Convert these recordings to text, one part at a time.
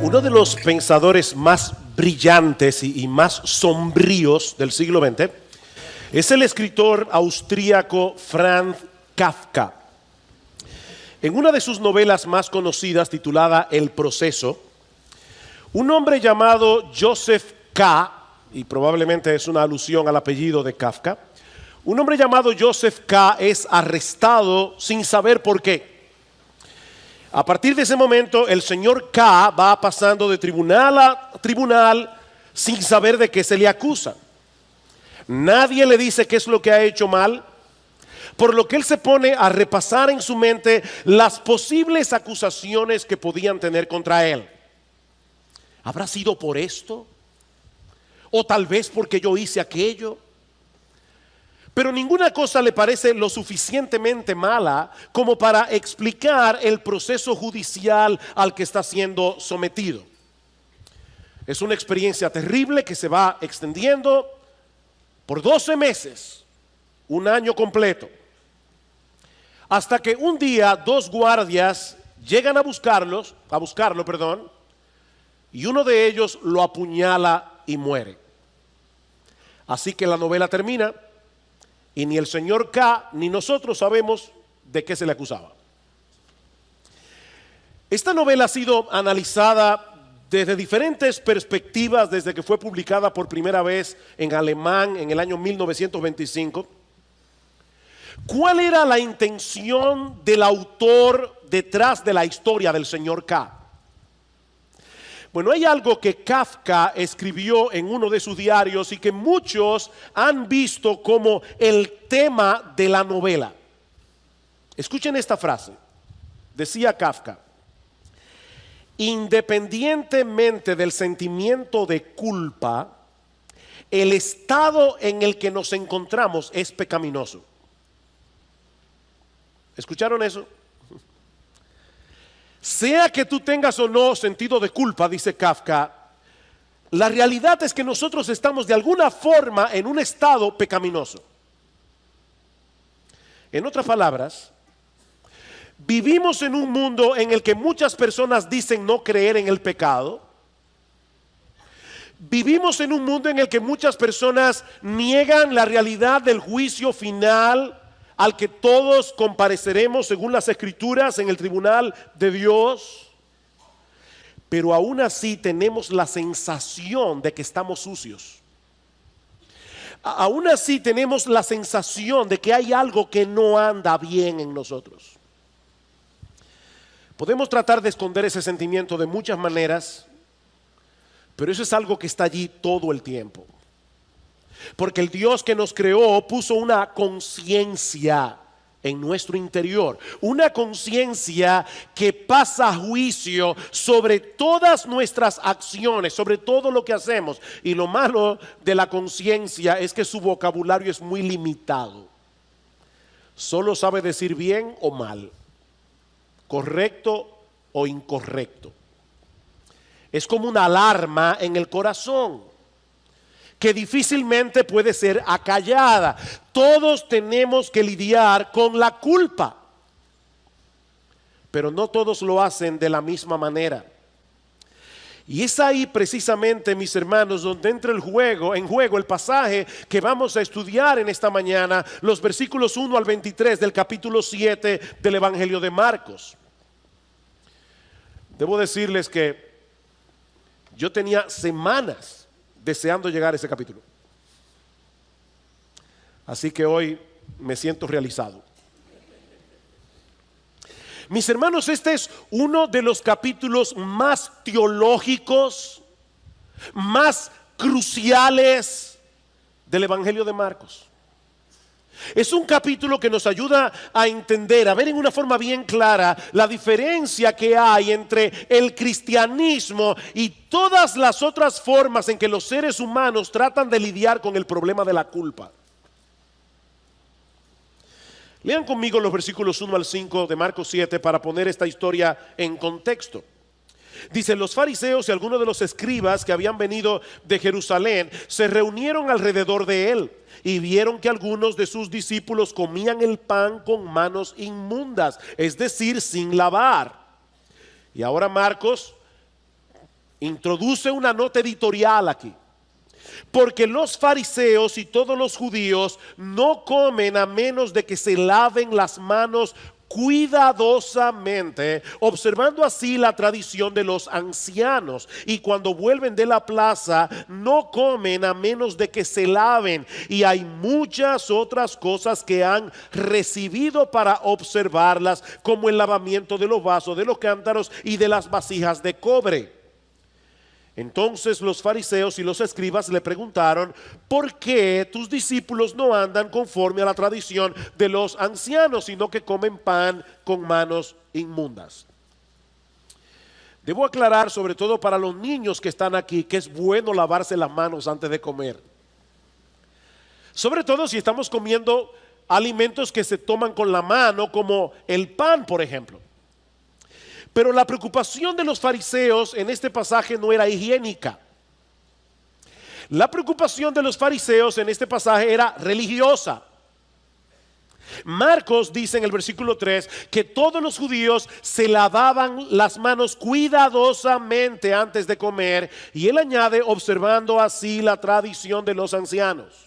Uno de los pensadores más brillantes y más sombríos del siglo XX es el escritor austríaco Franz Kafka. En una de sus novelas más conocidas, titulada El Proceso, un hombre llamado Joseph K., y probablemente es una alusión al apellido de Kafka, un hombre llamado Joseph K. es arrestado sin saber por qué. A partir de ese momento, el señor K. va pasando de tribunal a tribunal sin saber de qué se le acusa. Nadie le dice qué es lo que ha hecho mal, por lo que él se pone a repasar en su mente las posibles acusaciones que podían tener contra él. ¿Habrá sido por esto? ¿O tal vez porque yo hice aquello? Pero ninguna cosa le parece lo suficientemente mala como para explicar el proceso judicial al que está siendo sometido. Es una experiencia terrible que se va extendiendo por 12 meses, un año completo. Hasta que un día dos guardias llegan a buscarlo, y uno de ellos lo apuñala y muere. Así que la novela termina y ni el señor K ni nosotros sabemos de qué se le acusaba. Esta novela ha sido analizada desde diferentes perspectivas desde que fue publicada por primera vez en alemán en el año 1925. ¿Cuál era la intención del autor detrás de la historia del señor K? Bueno, hay algo que Kafka escribió en uno de sus diarios y que muchos han visto como el tema de la novela. Escuchen esta frase. Decía Kafka: independientemente del sentimiento de culpa, el estado en el que nos encontramos es pecaminoso. ¿Escucharon eso? Sea que tú tengas o no sentido de culpa, dice Kafka, la realidad es que nosotros estamos de alguna forma en un estado pecaminoso. En otras palabras, vivimos en un mundo en el que muchas personas dicen no creer en el pecado. Vivimos en un mundo en el que muchas personas niegan la realidad del juicio final al que todos compareceremos según las Escrituras en el tribunal de Dios. Pero aún así tenemos la sensación de que estamos sucios. Aún así tenemos la sensación de que hay algo que no anda bien en nosotros. Podemos tratar de esconder ese sentimiento de muchas maneras, pero eso es algo que está allí todo el tiempo. Porque el Dios que nos creó puso una conciencia en nuestro interior, una conciencia que pasa juicio sobre todas nuestras acciones, sobre todo lo que hacemos. Y lo malo de la conciencia es que su vocabulario es muy limitado. Solo sabe decir bien o mal, correcto o incorrecto. Es como una alarma en el corazón que difícilmente puede ser acallada. Todos tenemos que lidiar con la culpa, pero no todos lo hacen de la misma manera. Y es ahí precisamente, mis hermanos, donde entra en juego el pasaje que vamos a estudiar en esta mañana, los versículos 1 al 23 del capítulo 7 del Evangelio de Marcos. Debo decirles que yo tenía semanas deseando llegar a ese capítulo. Así que hoy me siento realizado. Mis hermanos, este es uno de los capítulos más teológicos, más cruciales del Evangelio de Marcos. Es un capítulo que nos ayuda a entender, a ver en una forma bien clara la diferencia que hay entre el cristianismo y todas las otras formas en que los seres humanos tratan de lidiar con el problema de la culpa. Lean conmigo los versículos 1 al 5 de Marcos 7 para poner esta historia en contexto. Dice: los fariseos y algunos de los escribas que habían venido de Jerusalén se reunieron alrededor de él y vieron que algunos de sus discípulos comían el pan con manos inmundas, es decir, sin lavar. Y ahora Marcos introduce una nota editorial aquí. Porque los fariseos y todos los judíos no comen a menos de que se laven las manos cuidadosamente, observando así la tradición de los ancianos, y cuando vuelven de la plaza no comen a menos de que se laven, y hay muchas otras cosas que han recibido para observarlas, como el lavamiento de los vasos, de los cántaros y de las vasijas de cobre. Entonces los fariseos y los escribas le preguntaron: ¿por qué tus discípulos no andan conforme a la tradición de los ancianos, sino que comen pan con manos inmundas? Debo aclarar, sobre todo para los niños que están aquí, que es bueno lavarse las manos antes de comer. Sobre todo si estamos comiendo alimentos que se toman con la mano, como el pan, por ejemplo. Pero la preocupación de los fariseos en este pasaje no era higiénica. La preocupación de los fariseos en este pasaje era religiosa. Marcos dice en el versículo 3 que todos los judíos se lavaban las manos cuidadosamente antes de comer, y él añade: observando así la tradición de los ancianos.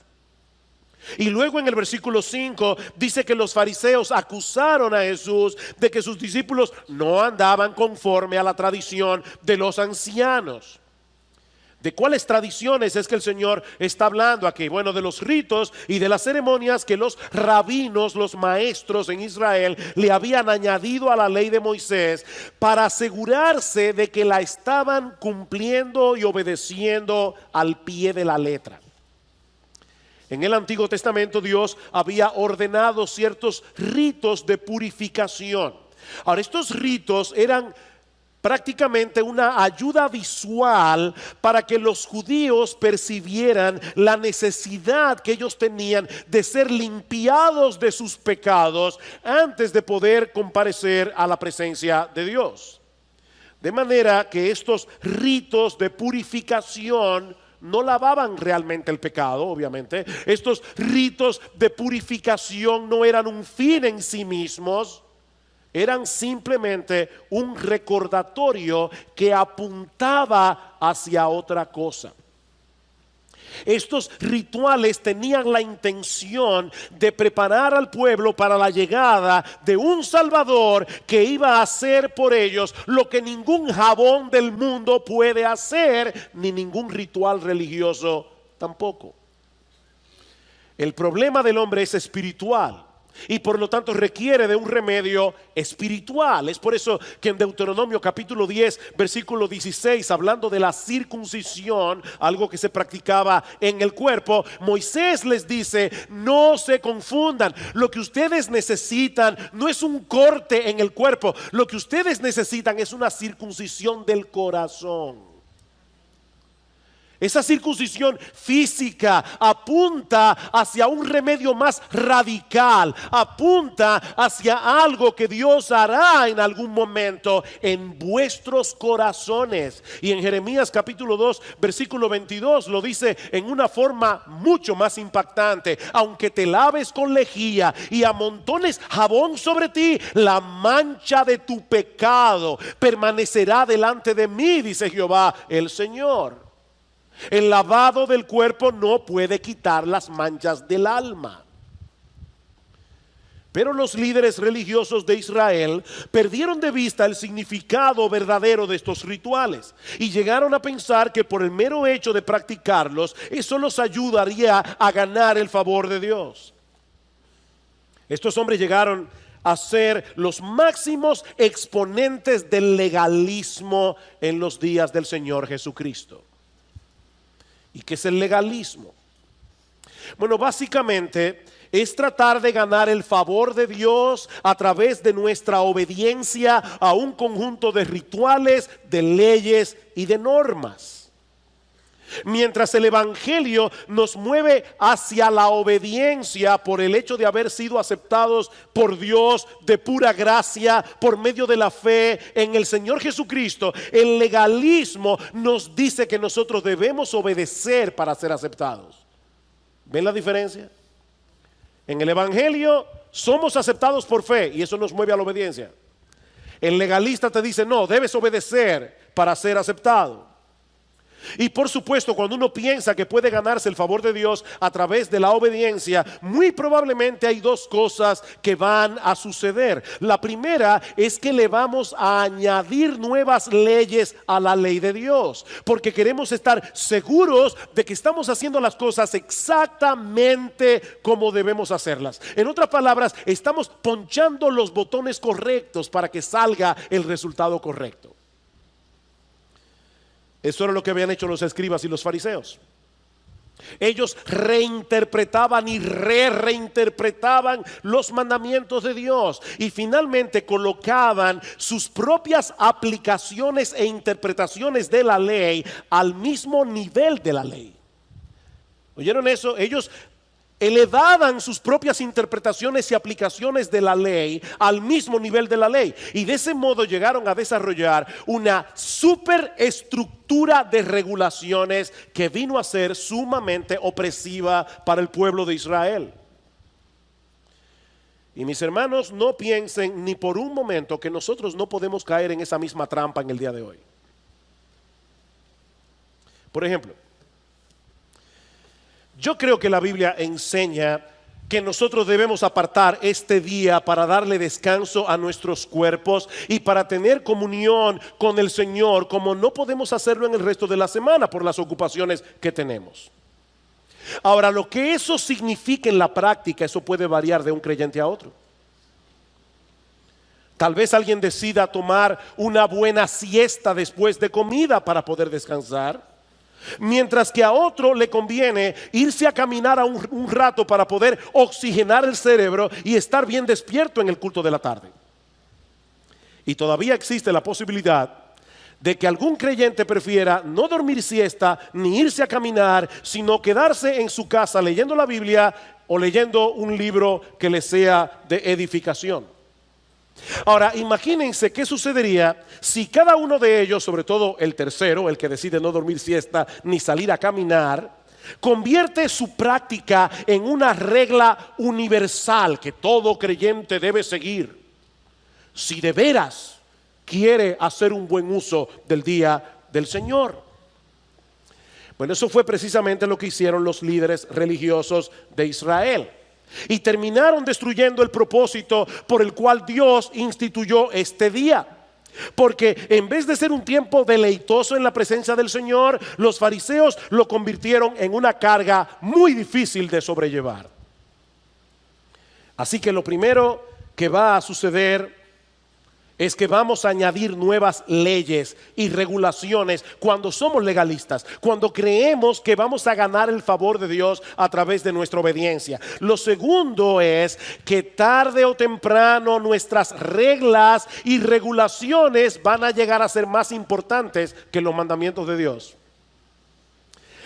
Y luego en el versículo 5 dice que los fariseos acusaron a Jesús de que sus discípulos no andaban conforme a la tradición de los ancianos. ¿De cuáles tradiciones es que el Señor está hablando aquí? Bueno, de los ritos y de las ceremonias que los rabinos, los maestros en Israel, le habían añadido a la ley de Moisés para asegurarse de que la estaban cumpliendo y obedeciendo al pie de la letra. En el Antiguo Testamento Dios había ordenado ciertos ritos de purificación. Ahora, estos ritos eran prácticamente una ayuda visual para que los judíos percibieran la necesidad que ellos tenían de ser limpiados de sus pecados antes de poder comparecer a la presencia de Dios. De manera que estos ritos de purificación no lavaban realmente el pecado, obviamente. Estos ritos de purificación no eran un fin en sí mismos, eran simplemente un recordatorio que apuntaba hacia otra cosa. Estos rituales tenían la intención de preparar al pueblo para la llegada de un Salvador que iba a hacer por ellos lo que ningún jabón del mundo puede hacer, ni ningún ritual religioso tampoco. El problema del hombre es espiritual y por lo tanto requiere de un remedio espiritual. Es por eso que en Deuteronomio capítulo 10 versículo 16, hablando de la circuncisión, algo que se practicaba en el cuerpo, Moisés les dice: no se confundan, lo que ustedes necesitan no es un corte en el cuerpo, lo que ustedes necesitan es una circuncisión del corazón. Esa circuncisión física apunta hacia un remedio más radical, apunta hacia algo que Dios hará en algún momento en vuestros corazones. Y en Jeremías capítulo 2 versículo 22 lo dice en una forma mucho más impactante: aunque te laves con lejía y amontones jabón sobre ti, la mancha de tu pecado permanecerá delante de mí, dice Jehová el Señor. El lavado del cuerpo no puede quitar las manchas del alma. Pero los líderes religiosos de Israel perdieron de vista el significado verdadero de estos rituales y llegaron a pensar que por el mero hecho de practicarlos, eso los ayudaría a ganar el favor de Dios. Estos hombres llegaron a ser los máximos exponentes del legalismo en los días del Señor Jesucristo. ¿Y qué es el legalismo? Bueno, básicamente es tratar de ganar el favor de Dios a través de nuestra obediencia a un conjunto de rituales, de leyes y de normas. Mientras el Evangelio nos mueve hacia la obediencia por el hecho de haber sido aceptados por Dios de pura gracia por medio de la fe en el Señor Jesucristo, el legalismo nos dice que nosotros debemos obedecer para ser aceptados. ¿Ven la diferencia? En el Evangelio somos aceptados por fe y eso nos mueve a la obediencia. El legalista te dice: no, debes obedecer para ser aceptado. Y por supuesto, cuando uno piensa que puede ganarse el favor de Dios a través de la obediencia, muy probablemente hay dos cosas que van a suceder. La primera es que le vamos a añadir nuevas leyes a la ley de Dios, porque queremos estar seguros de que estamos haciendo las cosas exactamente como debemos hacerlas. En otras palabras, estamos ponchando los botones correctos para que salga el resultado correcto. Eso era lo que habían hecho los escribas y los fariseos. Ellos reinterpretaban y reinterpretaban los mandamientos de Dios y finalmente colocaban sus propias aplicaciones e interpretaciones de la ley al mismo nivel de la ley. ¿Oyeron eso? Ellos elevaban sus propias interpretaciones y aplicaciones de la ley al mismo nivel de la ley, y de ese modo llegaron a desarrollar una superestructura de regulaciones que vino a ser sumamente opresiva para el pueblo de Israel. Y mis hermanos, no piensen ni por un momento que nosotros no podemos caer en esa misma trampa en el día de hoy. Por ejemplo, yo creo que la Biblia enseña que nosotros debemos apartar este día para darle descanso a nuestros cuerpos y para tener comunión con el Señor, como no podemos hacerlo en el resto de la semana por las ocupaciones que tenemos. Ahora, lo que eso significa en la práctica, eso puede variar de un creyente a otro. Tal vez alguien decida tomar una buena siesta después de comida para poder descansar, mientras que a otro le conviene irse a caminar un rato para poder oxigenar el cerebro y estar bien despierto en el culto de la tarde. Y todavía existe la posibilidad de que algún creyente prefiera no dormir siesta ni irse a caminar, sino quedarse en su casa leyendo la Biblia o leyendo un libro que le sea de edificación. Ahora, imagínense qué sucedería si cada uno de ellos, sobre todo el tercero, el que decide no dormir siesta ni salir a caminar, convierte su práctica en una regla universal que todo creyente debe seguir, si de veras quiere hacer un buen uso del día del Señor. Bueno, eso fue precisamente lo que hicieron los líderes religiosos de Israel. Y terminaron destruyendo el propósito por el cual Dios instituyó este día. Porque en vez de ser un tiempo deleitoso en la presencia del Señor, los fariseos lo convirtieron en una carga muy difícil de sobrellevar. Así que lo primero que va a suceder es que vamos a añadir nuevas leyes y regulaciones cuando somos legalistas, cuando creemos que vamos a ganar el favor de Dios a través de nuestra obediencia. Lo segundo es que tarde o temprano nuestras reglas y regulaciones van a llegar a ser más importantes que los mandamientos de Dios.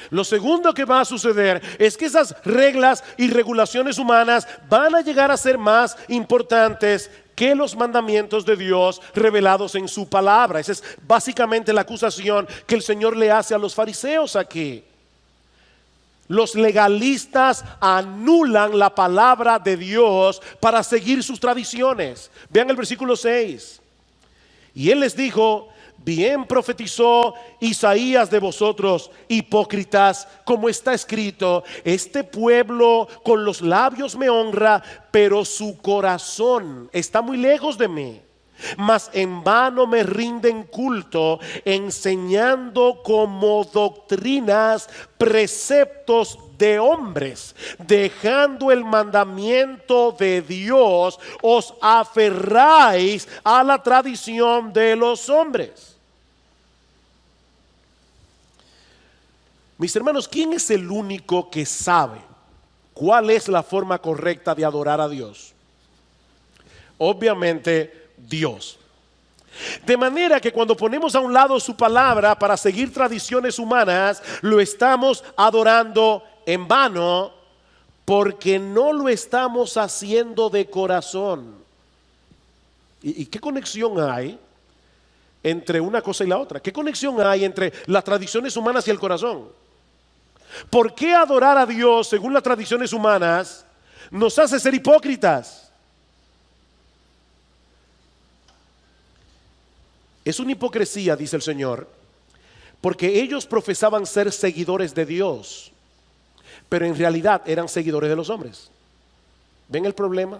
Lo segundo que va a suceder es que esas reglas y regulaciones humanas van a llegar a ser más importantes que los mandamientos de Dios revelados en su palabra. Esa es básicamente la acusación que el Señor le hace a los fariseos aquí. Los legalistas anulan la palabra de Dios para seguir sus tradiciones. Vean el versículo 6. Y él les dijo: bien profetizó Isaías de vosotros, hipócritas, como está escrito: este pueblo con los labios me honra, pero su corazón está muy lejos de mí. Mas en vano me rinden culto, enseñando como doctrinas preceptos de hombres. Dejando el mandamiento de Dios, os aferráis a la tradición de los hombres. Mis hermanos, ¿quién es el único que sabe cuál es la forma correcta de adorar a Dios? Obviamente Dios. De manera que cuando ponemos a un lado su palabra para seguir tradiciones humanas, lo estamos adorando en vano, porque no lo estamos haciendo de corazón. ¿Y qué conexión hay entre una cosa y la otra? ¿Qué conexión hay entre las tradiciones humanas y el corazón? ¿Por qué adorar a Dios según las tradiciones humanas nos hace ser hipócritas? Es una hipocresía, dice el Señor, porque ellos profesaban ser seguidores de Dios, pero en realidad eran seguidores de los hombres. ¿Ven el problema?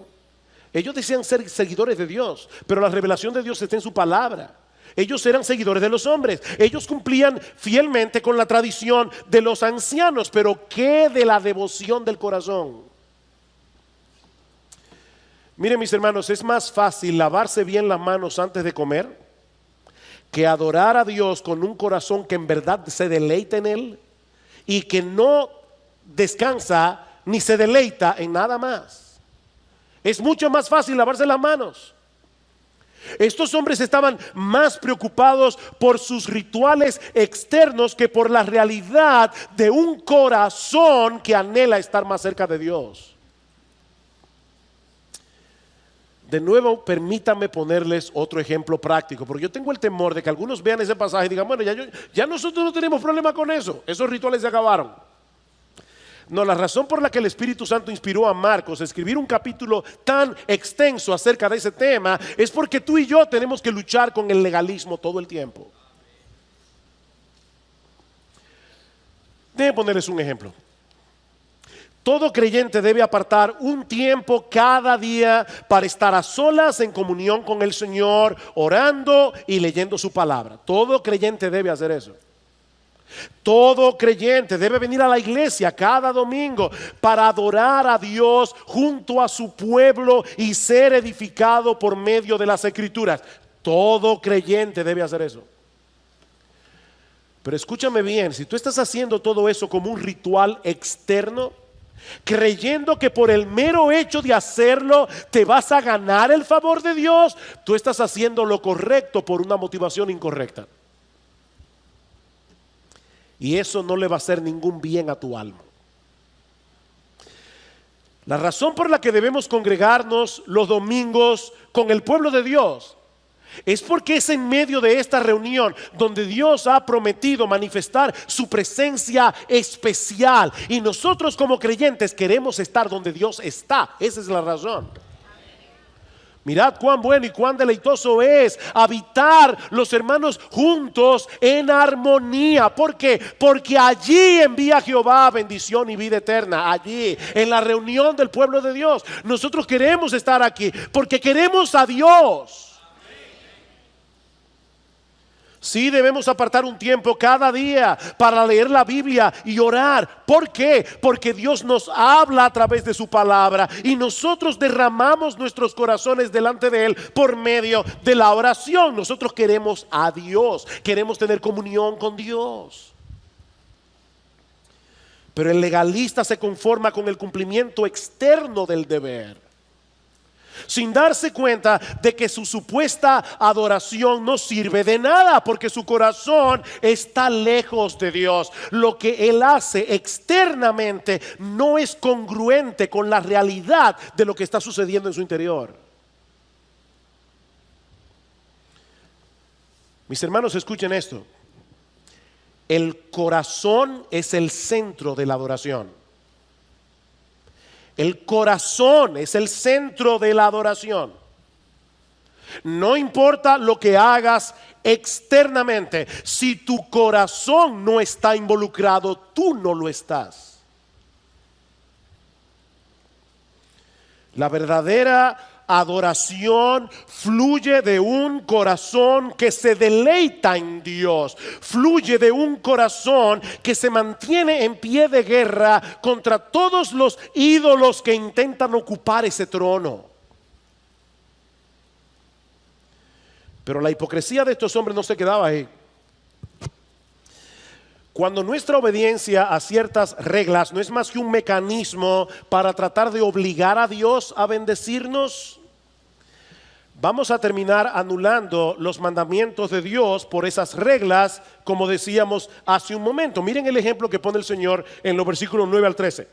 Ellos decían ser seguidores de Dios, pero la revelación de Dios está en su palabra. Ellos eran seguidores de los hombres. Ellos cumplían fielmente con la tradición de los ancianos, pero ¿qué de la devoción del corazón? Miren, mis hermanos, es más fácil lavarse bien las manos antes de comer que adorar a Dios con un corazón que en verdad se deleita en Él y que no descansa ni se deleita en nada más. Es mucho más fácil lavarse las manos. Estos hombres estaban más preocupados por sus rituales externos que por la realidad de un corazón que anhela estar más cerca de Dios. De nuevo, permítanme ponerles otro ejemplo práctico, porque yo tengo el temor de que algunos vean ese pasaje y digan, bueno, ya nosotros no tenemos problema con eso, esos rituales se acabaron. No, la razón por la que el Espíritu Santo inspiró a Marcos a escribir un capítulo tan extenso acerca de ese tema es porque tú y yo tenemos que luchar con el legalismo todo el tiempo. Déjenme ponerles un ejemplo. Todo creyente debe apartar un tiempo cada día para estar a solas en comunión con el Señor, orando y leyendo su palabra. Todo creyente debe hacer eso. Todo creyente debe venir a la iglesia cada domingo para adorar a Dios junto a su pueblo y ser edificado por medio de las Escrituras. Todo creyente debe hacer eso. Pero escúchame bien, si tú estás haciendo todo eso como un ritual externo, creyendo que por el mero hecho de hacerlo te vas a ganar el favor de Dios, tú estás haciendo lo correcto por una motivación incorrecta. Y eso no le va a hacer ningún bien a tu alma. La razón por la que debemos congregarnos los domingos con el pueblo de Dios es porque es en medio de esta reunión donde Dios ha prometido manifestar su presencia especial. Y nosotros como creyentes queremos estar donde Dios está. Esa es la razón. Mirad cuán bueno y cuán deleitoso es habitar los hermanos juntos en armonía. ¿Por qué? Porque allí envía Jehová bendición y vida eterna. Allí, en la reunión del pueblo de Dios. Nosotros queremos estar aquí porque queremos a Dios. Sí, debemos apartar un tiempo cada día para leer la Biblia y orar. ¿Por qué? Porque Dios nos habla a través de su palabra y nosotros derramamos nuestros corazones delante de Él por medio de la oración. Nosotros queremos a Dios, queremos tener comunión con Dios. Pero el legalista se conforma con el cumplimiento externo del deber, sin darse cuenta de que su supuesta adoración no sirve de nada, porque su corazón está lejos de Dios. Lo que él hace externamente no es congruente con la realidad de lo que está sucediendo en su interior. Mis hermanos, escuchen esto. El corazón es el centro de la adoración. El corazón es el centro de la adoración. No importa lo que hagas externamente, si tu corazón no está involucrado, tú no lo estás. La verdadera adoración fluye de un corazón que se deleita en Dios, fluye de un corazón que se mantiene en pie de guerra contra todos los ídolos que intentan ocupar ese trono. Pero la hipocresía de estos hombres no se quedaba ahí. Cuando nuestra obediencia a ciertas reglas no es más que un mecanismo para tratar de obligar a Dios a bendecirnos, vamos a terminar anulando los mandamientos de Dios por esas reglas, como decíamos hace un momento. Miren el ejemplo que pone el Señor en los versículos 9 al 13.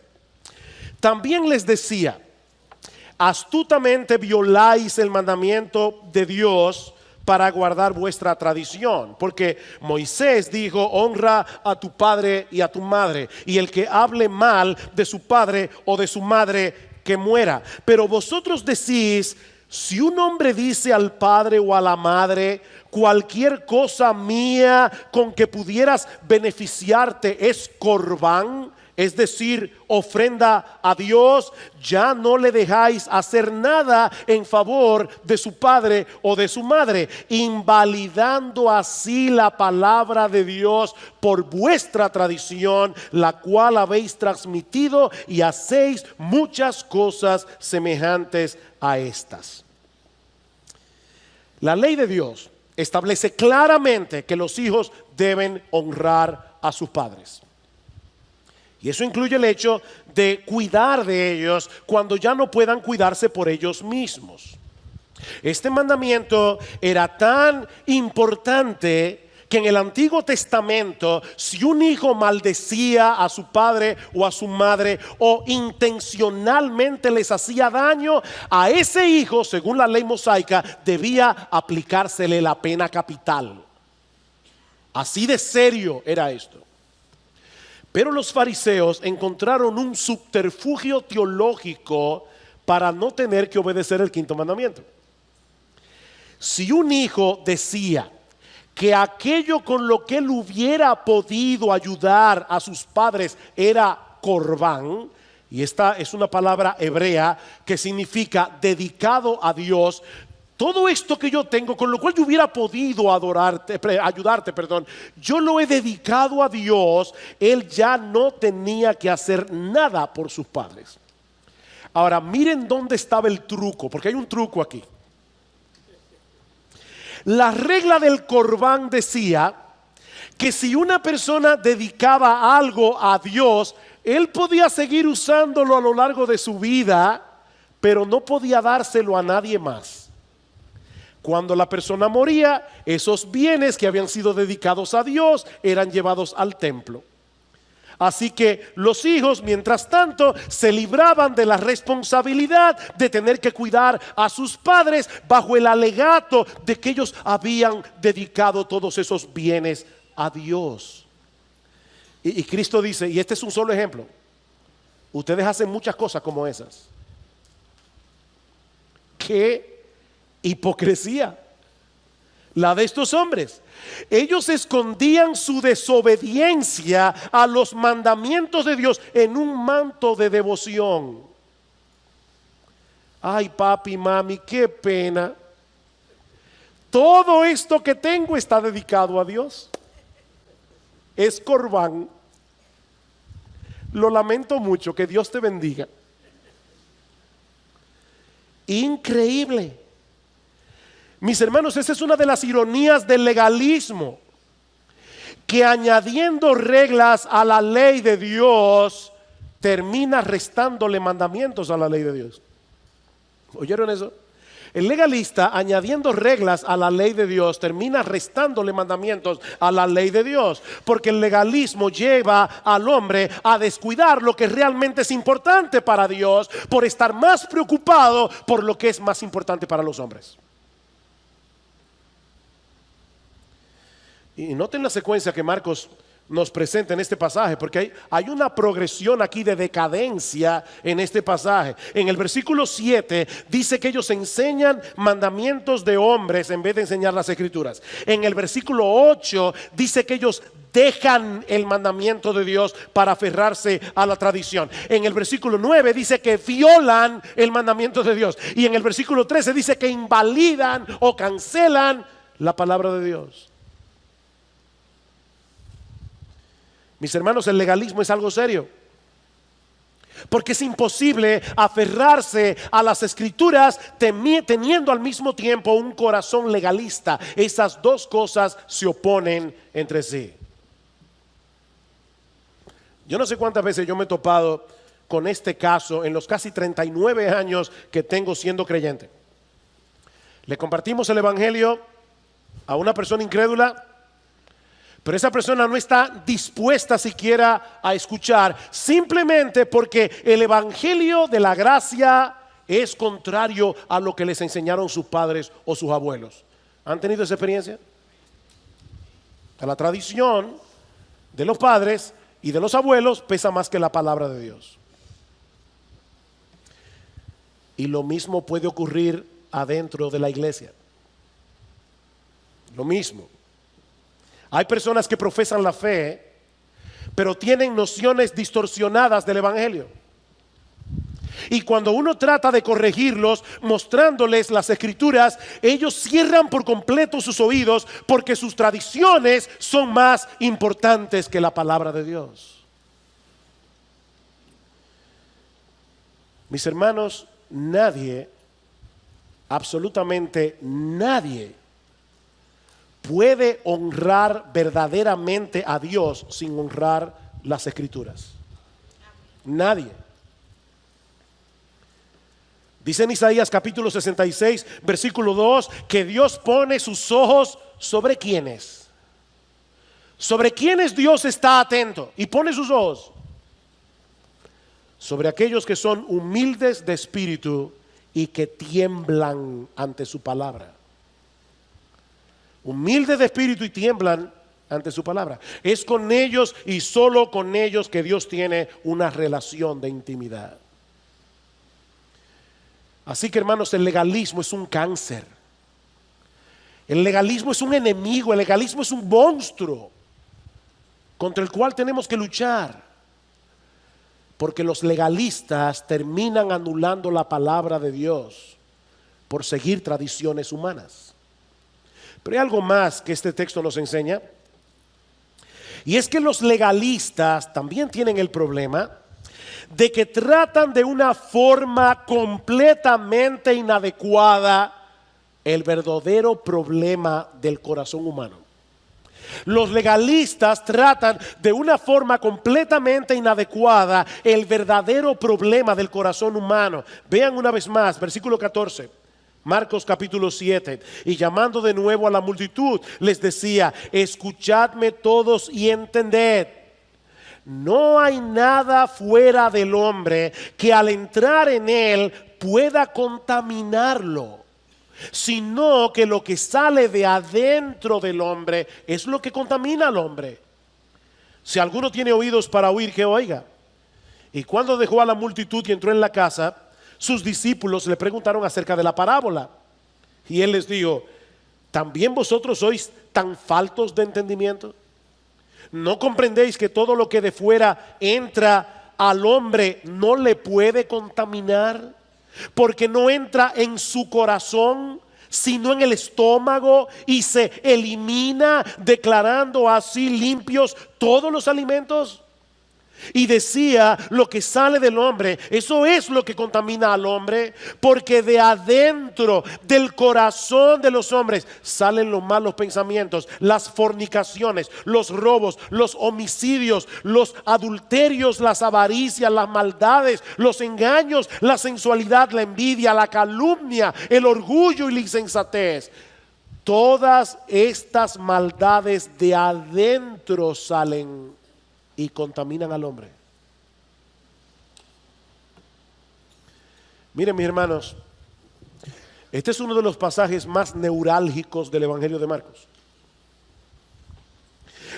También les decía: astutamente violáis el mandamiento de Dios para guardar vuestra tradición, porque Moisés dijo: honra a tu padre y a tu madre, y el que hable mal de su padre o de su madre, que muera. Pero vosotros decís: si un hombre dice al padre o a la madre, cualquier cosa mía con que pudieras beneficiarte es corbán, es decir, ofrenda a Dios, ya no le dejáis hacer nada en favor de su padre o de su madre, invalidando así la palabra de Dios por vuestra tradición, la cual habéis transmitido, y hacéis muchas cosas semejantes a estas. La ley de Dios establece claramente que los hijos deben honrar a sus padres. Y eso incluye el hecho de cuidar de ellos cuando ya no puedan cuidarse por ellos mismos. Este mandamiento era tan importante que en el Antiguo Testamento, si un hijo maldecía a su padre o a su madre o intencionalmente les hacía daño, a ese hijo, según la ley mosaica, debía aplicársele la pena capital. Así de serio era esto. Pero los fariseos encontraron un subterfugio teológico para no tener que obedecer el quinto mandamiento. Si un hijo decía que aquello con lo que él hubiera podido ayudar a sus padres era corbán, y esta es una palabra hebrea que significa dedicado a Dios, todo esto que yo tengo, con lo cual yo hubiera podido ayudarte, yo lo he dedicado a Dios, él ya no tenía que hacer nada por sus padres. Ahora, miren dónde estaba el truco, porque hay un truco aquí. La regla del corbán decía que si una persona dedicaba algo a Dios, él podía seguir usándolo a lo largo de su vida, pero no podía dárselo a nadie más. Cuando la persona moría, esos bienes que habían sido dedicados a Dios eran llevados al templo. Así que los hijos, mientras tanto, se libraban de la responsabilidad de tener que cuidar a sus padres bajo el alegato de que ellos habían dedicado todos esos bienes a Dios. Y Cristo dice, y este es un solo ejemplo, ustedes hacen muchas cosas como esas. ¿Qué hipocresía la de estos hombres? Ellos escondían su desobediencia a los mandamientos de Dios en un manto de devoción. Ay, papi, mami, qué pena. Todo esto que tengo está dedicado a Dios. Es corbán. Lo lamento mucho, que Dios te bendiga. Increíble. Mis hermanos, esa es una de las ironías del legalismo, que añadiendo reglas a la ley de Dios, termina restándole mandamientos a la ley de Dios. ¿Oyeron eso? El legalista, añadiendo reglas a la ley de Dios, termina restándole mandamientos a la ley de Dios, porque el legalismo lleva al hombre a descuidar lo que realmente es importante para Dios, por estar más preocupado por lo que es más importante para los hombres. Y noten la secuencia que Marcos nos presenta en este pasaje, porque hay una progresión aquí de decadencia en este pasaje. En el versículo 7 dice que ellos enseñan mandamientos de hombres en vez de enseñar las escrituras. En el versículo 8 dice que ellos dejan el mandamiento de Dios para aferrarse a la tradición. En el versículo 9 dice que violan el mandamiento de Dios. Y en el versículo 13 dice que invalidan o cancelan la palabra de Dios. Mis hermanos, el legalismo es algo serio, porque es imposible aferrarse a las escrituras teniendo al mismo tiempo un corazón legalista. Esas dos cosas se oponen entre sí. Yo no sé cuántas veces yo me he topado con este caso en los casi 39 años que tengo siendo creyente. Le compartimos el evangelio a una persona incrédula, pero esa persona no está dispuesta siquiera a escuchar, simplemente porque el evangelio de la gracia es contrario a lo que les enseñaron sus padres o sus abuelos. ¿Han tenido esa experiencia? La tradición de los padres y de los abuelos pesa más que la palabra de Dios. Y lo mismo puede ocurrir adentro de la iglesia. Lo mismo. Hay personas que profesan la fe, pero tienen nociones distorsionadas del evangelio. Y cuando uno trata de corregirlos, mostrándoles las escrituras, ellos cierran por completo sus oídos porque sus tradiciones son más importantes que la palabra de Dios. Mis hermanos, nadie, absolutamente nadie, puede honrar verdaderamente a Dios sin honrar las escrituras. Nadie. Dice en Isaías capítulo 66, versículo 2, que Dios pone sus ojos sobre quiénes. Sobre quiénes Dios está atento y pone sus ojos. Sobre aquellos que son humildes de espíritu y que tiemblan ante su palabra. Humildes de espíritu y tiemblan ante su palabra. Es con ellos y solo con ellos que Dios tiene una relación de intimidad. Así que, hermanos, el legalismo es un cáncer. El legalismo es un enemigo, el legalismo es un monstruo contra el cual tenemos que luchar. Porque los legalistas terminan anulando la palabra de Dios por seguir tradiciones humanas. Pero hay algo más que este texto nos enseña. Y es que los legalistas también tienen el problema de que tratan de una forma completamente inadecuada el verdadero problema del corazón humano. Los legalistas tratan de una forma completamente inadecuada el verdadero problema del corazón humano. Vean una vez más, versículo 14. Marcos capítulo 7, y llamando de nuevo a la multitud, les decía: escuchadme todos y entended. No hay nada fuera del hombre que al entrar en él pueda contaminarlo, sino que lo que sale de adentro del hombre es lo que contamina al hombre. Si alguno tiene oídos para oír, que oiga. Y cuando dejó a la multitud y entró en la casa, sus discípulos le preguntaron acerca de la parábola. Y él les dijo: ¿también vosotros sois tan faltos de entendimiento? ¿No comprendéis que todo lo que de fuera entra al hombre no le puede contaminar? Porque no entra en su corazón, sino en el estómago, y se elimina, declarando así limpios todos los alimentos. Y decía: lo que sale del hombre, eso es lo que contamina al hombre, porque de adentro del corazón de los hombres salen los malos pensamientos, las fornicaciones, los robos, los homicidios, los adulterios, las avaricias, las maldades, los engaños, la sensualidad, la envidia, la calumnia, el orgullo y la insensatez. Todas estas maldades de adentro salen y contaminan al hombre. Miren, mis hermanos, este es uno de los pasajes más neurálgicos del Evangelio de Marcos.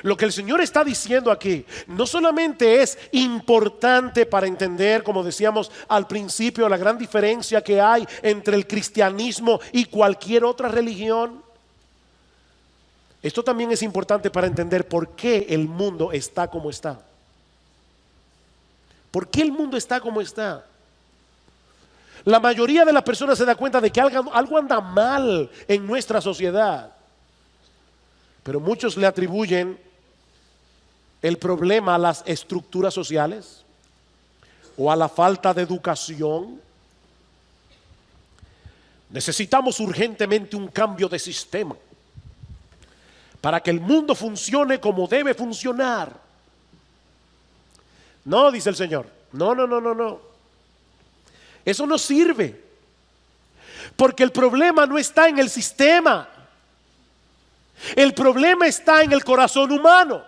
Lo que el Señor está diciendo aquí no solamente es importante para entender, como decíamos al principio, la gran diferencia que hay entre el cristianismo y cualquier otra religión. Esto también es importante para entender por qué el mundo está como está. ¿Por qué el mundo está como está? La mayoría de las personas se da cuenta de que algo anda mal en nuestra sociedad. Pero muchos le atribuyen el problema a las estructuras sociales o a la falta de educación. Necesitamos urgentemente un cambio de sistema para que el mundo funcione como debe funcionar. No, dice el Señor. No. Eso no sirve. Porque el problema no está en el sistema. El problema está en el corazón humano.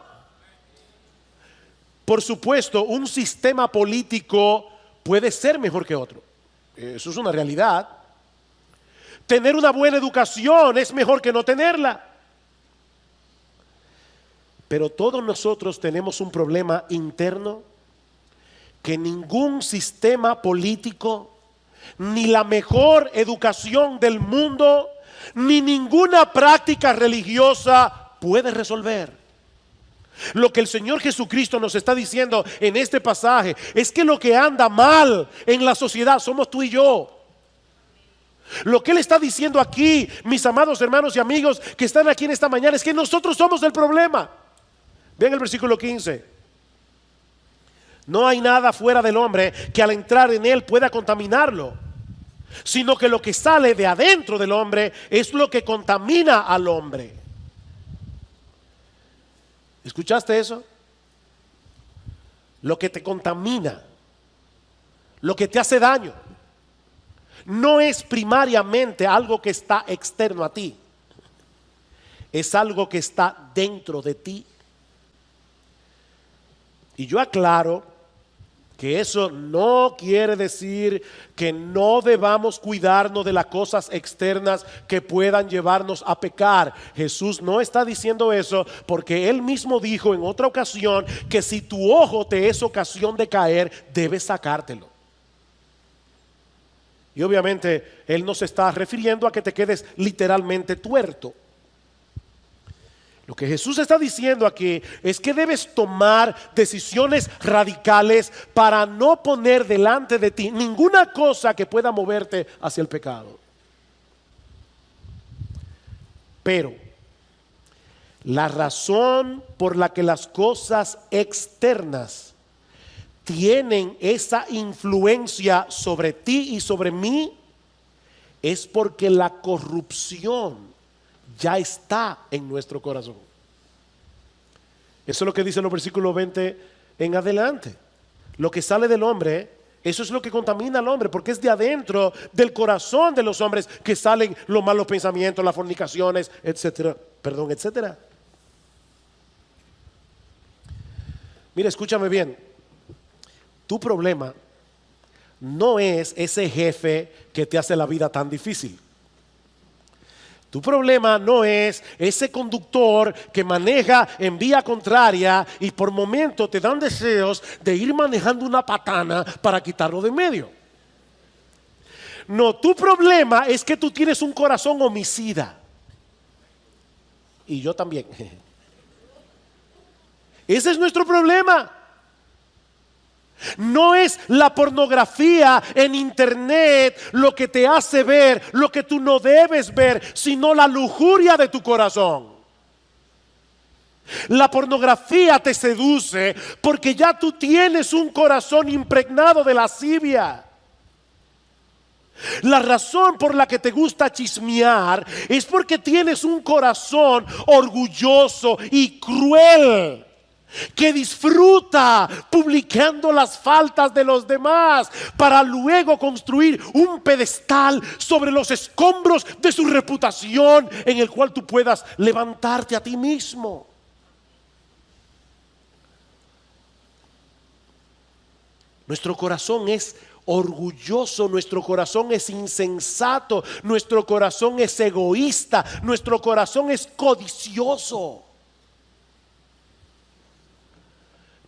Por supuesto, un sistema político puede ser mejor que otro. Eso es una realidad. Tener una buena educación es mejor que no tenerla. Pero todos nosotros tenemos un problema interno que ningún sistema político ni la mejor educación del mundo ni ninguna práctica religiosa puede resolver. Lo que el Señor Jesucristo nos está diciendo en este pasaje es que lo que anda mal en la sociedad somos tú y yo. Lo que Él está diciendo aquí, mis amados hermanos y amigos que están aquí en esta mañana, es que nosotros somos el problema. Vean el versículo 15. No hay nada fuera del hombre que al entrar en él pueda contaminarlo, sino que lo que sale de adentro del hombre es lo que contamina al hombre. ¿Escuchaste eso? Lo que te contamina, lo que te hace daño, no es primariamente algo que está externo a ti, es algo que está dentro de ti. Y yo aclaro que eso no quiere decir que no debamos cuidarnos de las cosas externas que puedan llevarnos a pecar. Jesús no está diciendo eso, porque Él mismo dijo en otra ocasión que si tu ojo te es ocasión de caer, debes sacártelo. Y obviamente Él no se está refiriendo a que te quedes literalmente tuerto. Lo que Jesús está diciendo aquí es que debes tomar decisiones radicales para no poner delante de ti ninguna cosa que pueda moverte hacia el pecado. Pero la razón por la que las cosas externas tienen esa influencia sobre ti y sobre mí es porque la corrupción ya está en nuestro corazón. Eso es lo que dice en los versículos 20 en adelante. Lo que sale del hombre, eso es lo que contamina al hombre, porque es de adentro del corazón de los hombres que salen los malos pensamientos, las fornicaciones, etcétera. Etcétera. Mira, escúchame bien. Tu problema no es ese jefe que te hace la vida tan difícil. Tu problema no es ese conductor que maneja en vía contraria y por momentos te dan deseos de ir manejando una patana para quitarlo de en medio. No, tu problema es que tú tienes un corazón homicida. Y yo también. Ese es nuestro problema. No es la pornografía en internet lo que te hace ver lo que tú no debes ver, sino la lujuria de tu corazón. La pornografía te seduce porque ya tú tienes un corazón impregnado de lascivia. La razón por la que te gusta chismear es porque tienes un corazón orgulloso y cruel, que disfruta publicando las faltas de los demás para luego construir un pedestal sobre los escombros de su reputación en el cual tú puedas levantarte a ti mismo. Nuestro corazón es orgulloso, nuestro corazón es insensato, nuestro corazón es egoísta, nuestro corazón es codicioso.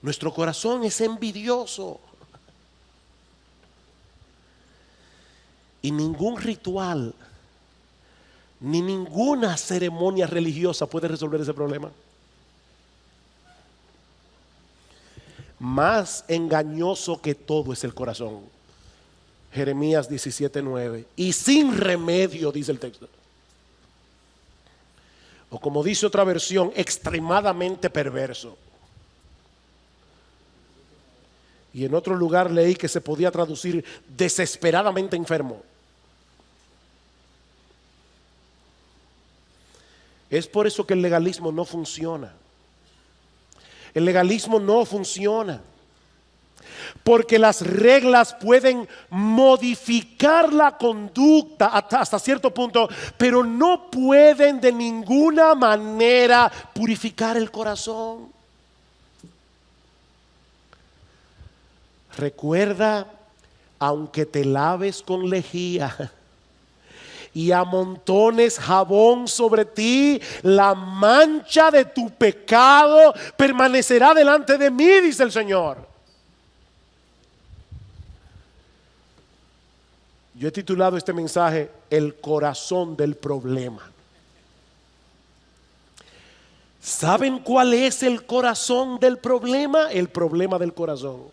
Nuestro corazón es envidioso. Y ningún ritual, ni ninguna ceremonia religiosa puede resolver ese problema. Más engañoso que todo es el corazón. Jeremías 17:9. Y sin remedio, dice el texto. O como dice otra versión, extremadamente perverso. Y en otro lugar leí que se podía traducir desesperadamente enfermo. Es por eso que el legalismo no funciona. El legalismo no funciona, porque las reglas pueden modificar la conducta hasta cierto punto, pero no pueden de ninguna manera purificar el corazón. Recuerda, aunque te laves con lejía y amontones jabón sobre ti, la mancha de tu pecado permanecerá delante de mí, dice el Señor. Yo he titulado este mensaje El corazón del problema. ¿Saben cuál es el corazón del problema? El problema del corazón.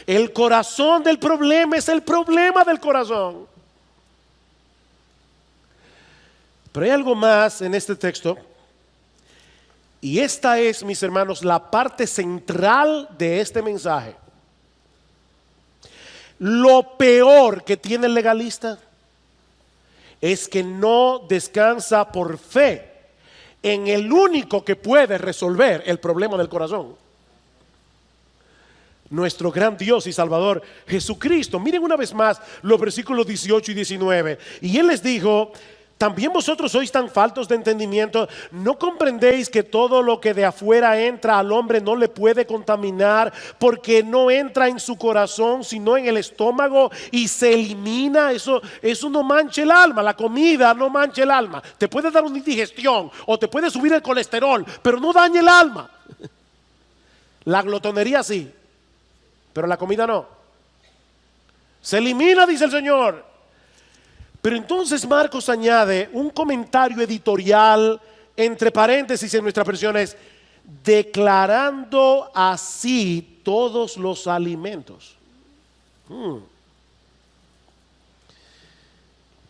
El corazón del problema es el problema del corazón. Pero hay algo más en este texto. Y esta es, mis hermanos, la parte central de este mensaje. Lo peor que tiene el legalista es que no descansa por fe en el único que puede resolver el problema del corazón. Nuestro gran Dios y Salvador Jesucristo. Miren una vez más los versículos 18 y 19. Y Él les dijo: ¿también vosotros sois tan faltos de entendimiento? ¿No comprendéis que todo lo que de afuera entra al hombre no le puede contaminar, porque no entra en su corazón sino en el estómago y se elimina? Eso no mancha el alma. La comida no mancha el alma. Te puede dar una indigestión o te puede subir el colesterol, pero no daña el alma. La glotonería sí, pero la comida no. Se elimina, dice el Señor. Pero entonces Marcos añade un comentario editorial, entre paréntesis en nuestras versiones, declarando así todos los alimentos.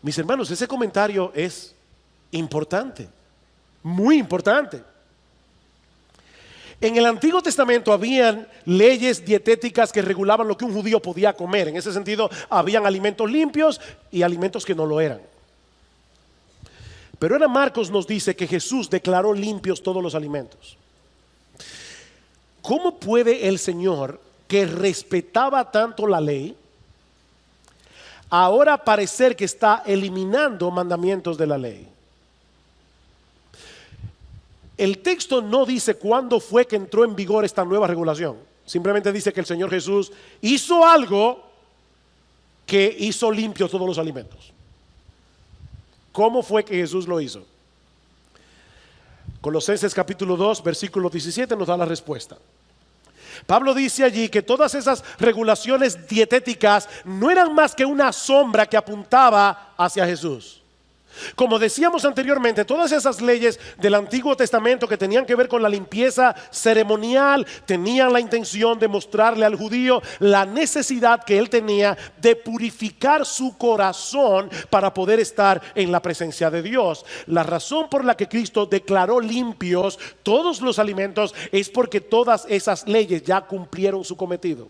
Mis hermanos, ese comentario es importante, muy importante. En el Antiguo Testamento habían leyes dietéticas que regulaban lo que un judío podía comer. En ese sentido, habían alimentos limpios y alimentos que no lo eran. Pero ahora Marcos nos dice que Jesús declaró limpios todos los alimentos. ¿Cómo puede el Señor, que respetaba tanto la ley, ahora parecer que está eliminando mandamientos de la ley? El texto no dice cuándo fue que entró en vigor esta nueva regulación. Simplemente dice que el Señor Jesús hizo algo que hizo limpios todos los alimentos. ¿Cómo fue que Jesús lo hizo? Colosenses capítulo 2, versículo 17 nos da la respuesta. Pablo dice allí que todas esas regulaciones dietéticas no eran más que una sombra que apuntaba hacia Jesús. Como decíamos anteriormente, todas esas leyes del Antiguo Testamento que tenían que ver con la limpieza ceremonial tenían la intención de mostrarle al judío la necesidad que él tenía de purificar su corazón para poder estar en la presencia de Dios. La razón por la que Cristo declaró limpios todos los alimentos es porque todas esas leyes ya cumplieron su cometido.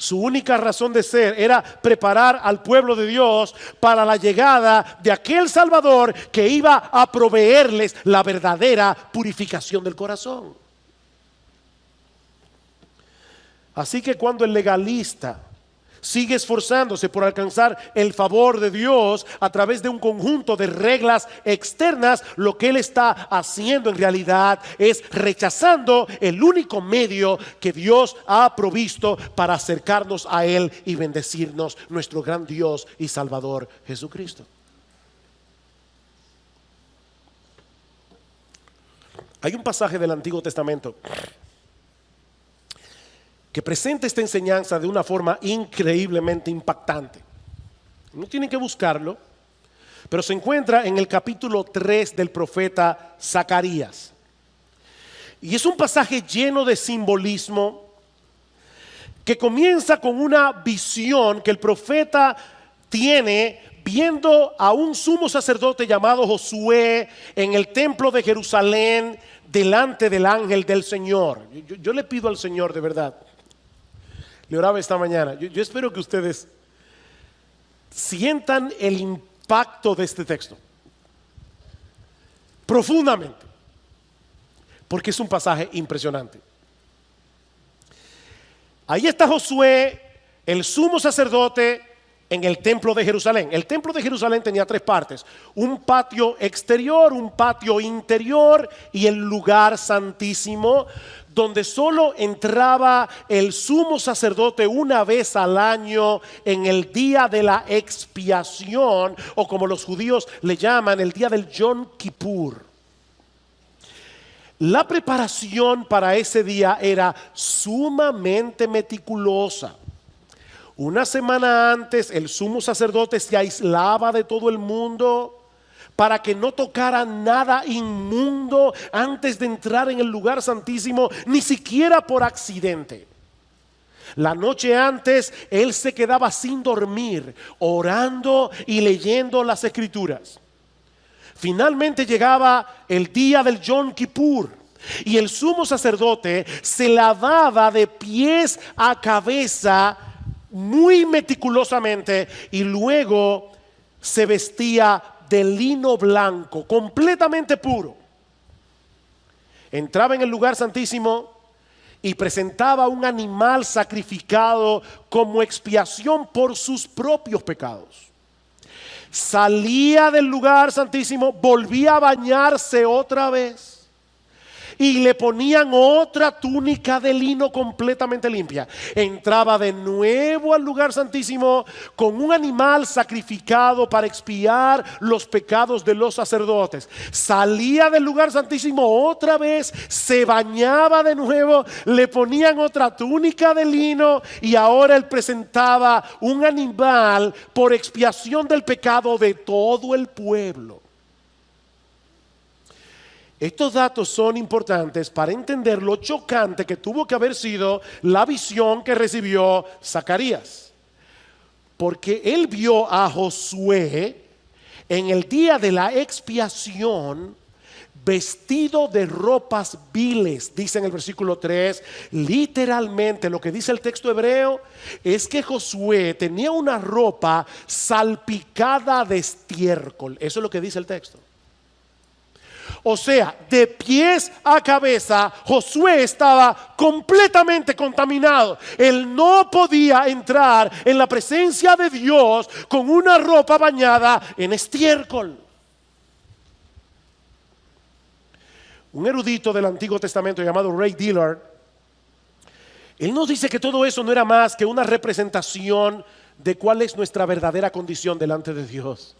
Su única razón de ser era preparar al pueblo de Dios para la llegada de aquel Salvador que iba a proveerles la verdadera purificación del corazón. Así que cuando el legalista sigue esforzándose por alcanzar el favor de Dios a través de un conjunto de reglas externas, lo que él está haciendo en realidad es rechazando el único medio que Dios ha provisto para acercarnos a Él y bendecirnos, nuestro gran Dios y Salvador Jesucristo. Hay un pasaje del Antiguo Testamento que presenta esta enseñanza de una forma increíblemente impactante. No tienen que buscarlo, pero se encuentra en el capítulo 3 del profeta Zacarías. Y es un pasaje lleno de simbolismo que comienza con una visión que el profeta tiene viendo a un sumo sacerdote llamado Josué en el templo de Jerusalén delante del ángel del Señor. Yo le pido al Señor, de verdad, le oraba esta mañana, yo espero que ustedes sientan el impacto de este texto profundamente, porque es un pasaje impresionante. Ahí está Josué, el sumo sacerdote, en el templo de Jerusalén. El templo de Jerusalén tenía tres partes: un patio exterior, un patio interior y el lugar santísimo, donde solo entraba el sumo sacerdote una vez al año en el día de la expiación, o como los judíos le llaman, el día del Yom Kippur. La preparación para ese día era sumamente meticulosa. Una semana antes, el sumo sacerdote se aislaba de todo el mundo para que no tocara nada inmundo antes de entrar en el lugar santísimo, ni siquiera por accidente. La noche antes, él se quedaba sin dormir, orando y leyendo las escrituras. Finalmente llegaba el día del Yom Kippur y el sumo sacerdote se lavaba de pies a cabeza muy meticulosamente y luego se vestía de lino blanco, completamente puro. Entraba en el lugar santísimo y presentaba un animal sacrificado como expiación por sus propios pecados. Salía del lugar santísimo, volvía a bañarse otra vez y le ponían otra túnica de lino completamente limpia. Entraba de nuevo al lugar santísimo con un animal sacrificado para expiar los pecados de los sacerdotes. Salía del lugar santísimo otra vez, se bañaba de nuevo, le ponían otra túnica de lino y ahora él presentaba un animal por expiación del pecado de todo el pueblo. Estos datos son importantes para entender lo chocante que tuvo que haber sido la visión que recibió Zacarías. Porque él vio a Josué en el día de la expiación vestido de ropas viles, dice en el versículo 3. Literalmente lo que dice el texto hebreo es que Josué tenía una ropa salpicada de estiércol. Eso es lo que dice el texto. O sea, de pies a cabeza, Josué estaba completamente contaminado. Él no podía entrar en la presencia de Dios con una ropa bañada en estiércol. Un erudito del Antiguo Testamento llamado Ray Dillard, él nos dice que todo eso no era más que una representación de cuál es nuestra verdadera condición delante de Dios.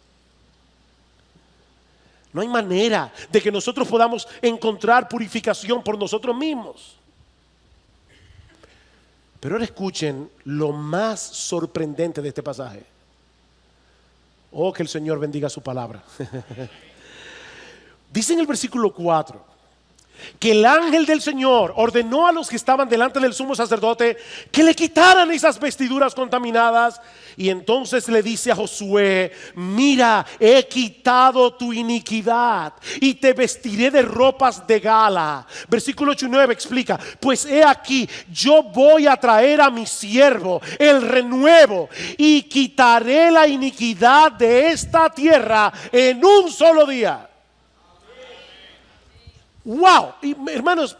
No hay manera de que nosotros podamos encontrar purificación por nosotros mismos. Pero ahora escuchen lo más sorprendente de este pasaje. Oh, que el Señor bendiga su palabra. Dice en el versículo 4 que el ángel del Señor ordenó a los que estaban delante del sumo sacerdote que le quitaran esas vestiduras contaminadas. Y entonces le dice a Josué: mira, he quitado tu iniquidad y te vestiré de ropas de gala. Versículo 8 y 9 explica: pues he aquí, yo voy a traer a mi siervo el renuevo y quitaré la iniquidad de esta tierra en un solo día. Wow, y hermanos,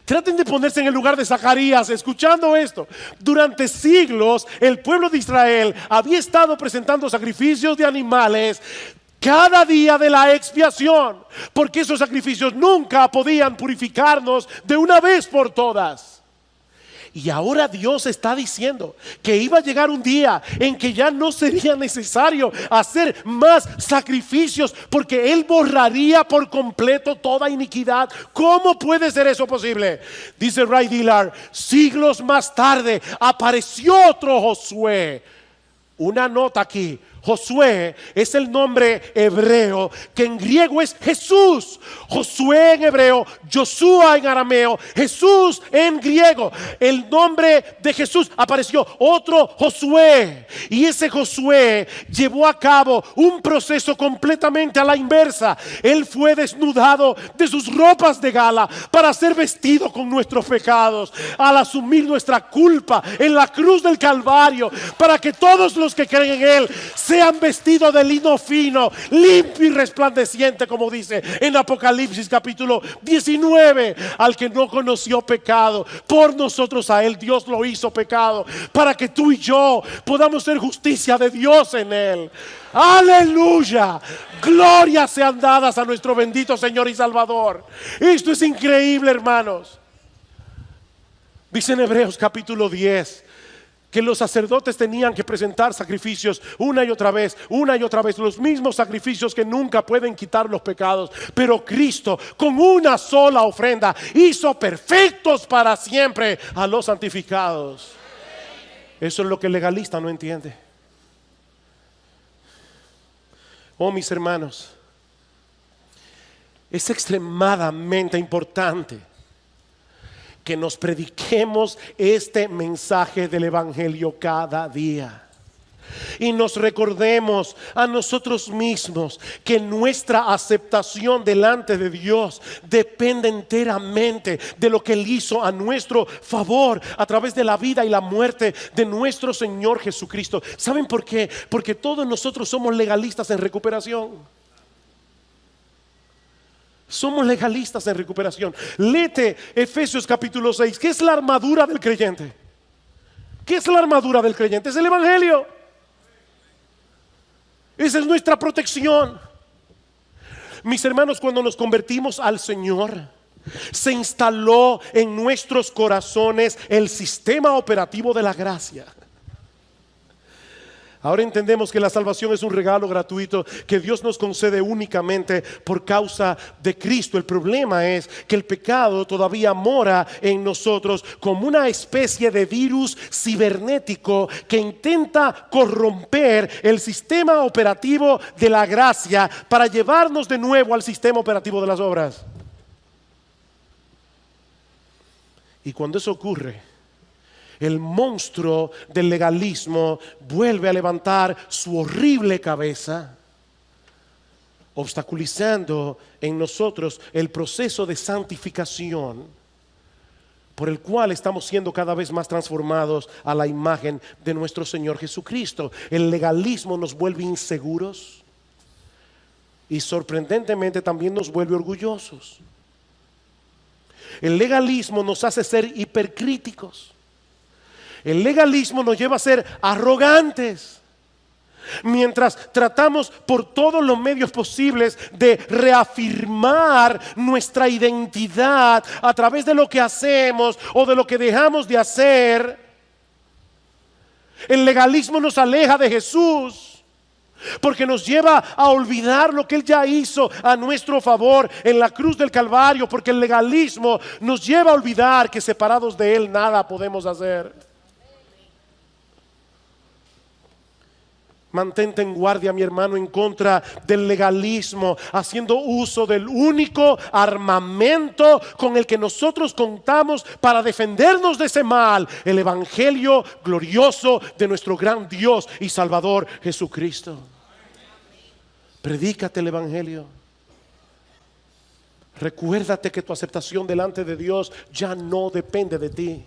traten de ponerse en el lugar de Zacarías escuchando esto. Durante siglos el pueblo de Israel había estado presentando sacrificios de animales cada día de la expiación, porque esos sacrificios nunca podían purificarnos de una vez por todas. Y ahora Dios está diciendo que iba a llegar un día en que ya no sería necesario hacer más sacrificios, porque Él borraría por completo toda iniquidad. ¿Cómo puede ser eso posible? Dice Ray Dillard: siglos más tarde apareció otro Josué. Una nota aquí: Josué es el nombre hebreo que en griego es Jesús. Josué en hebreo, Joshua en arameo, Jesús en griego. El nombre de Jesús apareció otro Josué, y ese Josué llevó a cabo un proceso completamente a la inversa. Él fue desnudado de sus ropas de gala para ser vestido con nuestros pecados, al asumir nuestra culpa en la cruz del Calvario, para que todos los que creen en Él sean vestidos de lino fino, limpio y resplandeciente, como dice en Apocalipsis capítulo 19. Al que no conoció pecado, por nosotros a Él Dios lo hizo pecado, para que tú y yo podamos ser justicia de Dios en Él. Aleluya, glorias sean dadas a nuestro bendito Señor y Salvador. Esto es increíble, hermanos. Dice en Hebreos capítulo 10 que los sacerdotes tenían que presentar sacrificios una y otra vez, los mismos sacrificios que nunca pueden quitar los pecados. Pero Cristo, con una sola ofrenda, hizo perfectos para siempre a los santificados. Eso es lo que el legalista no entiende. Oh, mis hermanos, es extremadamente importante que nos prediquemos este mensaje del Evangelio cada día. Y nos recordemos a nosotros mismos que nuestra aceptación delante de Dios depende enteramente de lo que Él hizo a nuestro favor a través de la vida y la muerte de nuestro Señor Jesucristo. ¿Saben por qué? Porque todos nosotros somos legalistas en recuperación. Somos legalistas en recuperación. Léete Efesios capítulo 6. ¿Qué es la armadura del creyente? ¿Qué es la armadura del creyente? Es el Evangelio. Esa es nuestra protección. Mis hermanos, cuando nos convertimos al Señor, se instaló en nuestros corazones el sistema operativo de la gracia. Ahora entendemos que la salvación es un regalo gratuito que Dios nos concede únicamente por causa de Cristo. El problema es que el pecado todavía mora en nosotros como una especie de virus cibernético que intenta corromper el sistema operativo de la gracia para llevarnos de nuevo al sistema operativo de las obras. Y cuando eso ocurre, el monstruo del legalismo vuelve a levantar su horrible cabeza, obstaculizando en nosotros el proceso de santificación por el cual estamos siendo cada vez más transformados a la imagen de nuestro Señor Jesucristo. El legalismo nos vuelve inseguros y sorprendentemente también nos vuelve orgullosos. El legalismo nos hace ser hipercríticos. El legalismo nos lleva a ser arrogantes, mientras tratamos por todos los medios posibles de reafirmar nuestra identidad a través de lo que hacemos o de lo que dejamos de hacer. El legalismo nos aleja de Jesús, porque nos lleva a olvidar lo que Él ya hizo a nuestro favor en la cruz del Calvario, porque el legalismo nos lleva a olvidar que separados de Él nada podemos hacer. Mantente en guardia, mi hermano, en contra del legalismo, haciendo uso del único armamento con el que nosotros contamos para defendernos de ese mal: el Evangelio glorioso de nuestro gran Dios y Salvador Jesucristo. Predícate el Evangelio. Recuérdate que tu aceptación delante de Dios ya no depende de ti.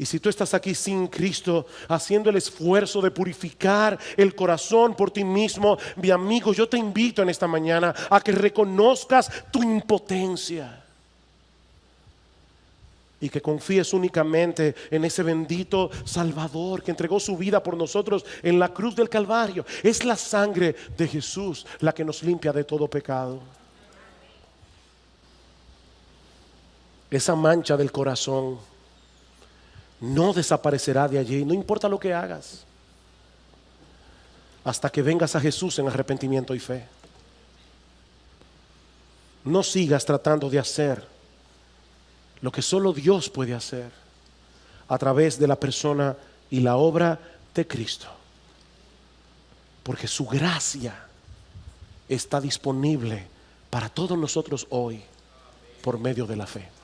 Y si tú estás aquí sin Cristo, haciendo el esfuerzo de purificar el corazón por ti mismo, mi amigo, yo te invito en esta mañana a que reconozcas tu impotencia y que confíes únicamente en ese bendito Salvador que entregó su vida por nosotros en la cruz del Calvario. Es la sangre de Jesús la que nos limpia de todo pecado. Esa mancha del corazón no desaparecerá de allí, no importa lo que hagas, hasta que vengas a Jesús en arrepentimiento y fe. No sigas tratando de hacer lo que solo Dios puede hacer a través de la persona y la obra de Cristo, porque su gracia está disponible para todos nosotros hoy por medio de la fe.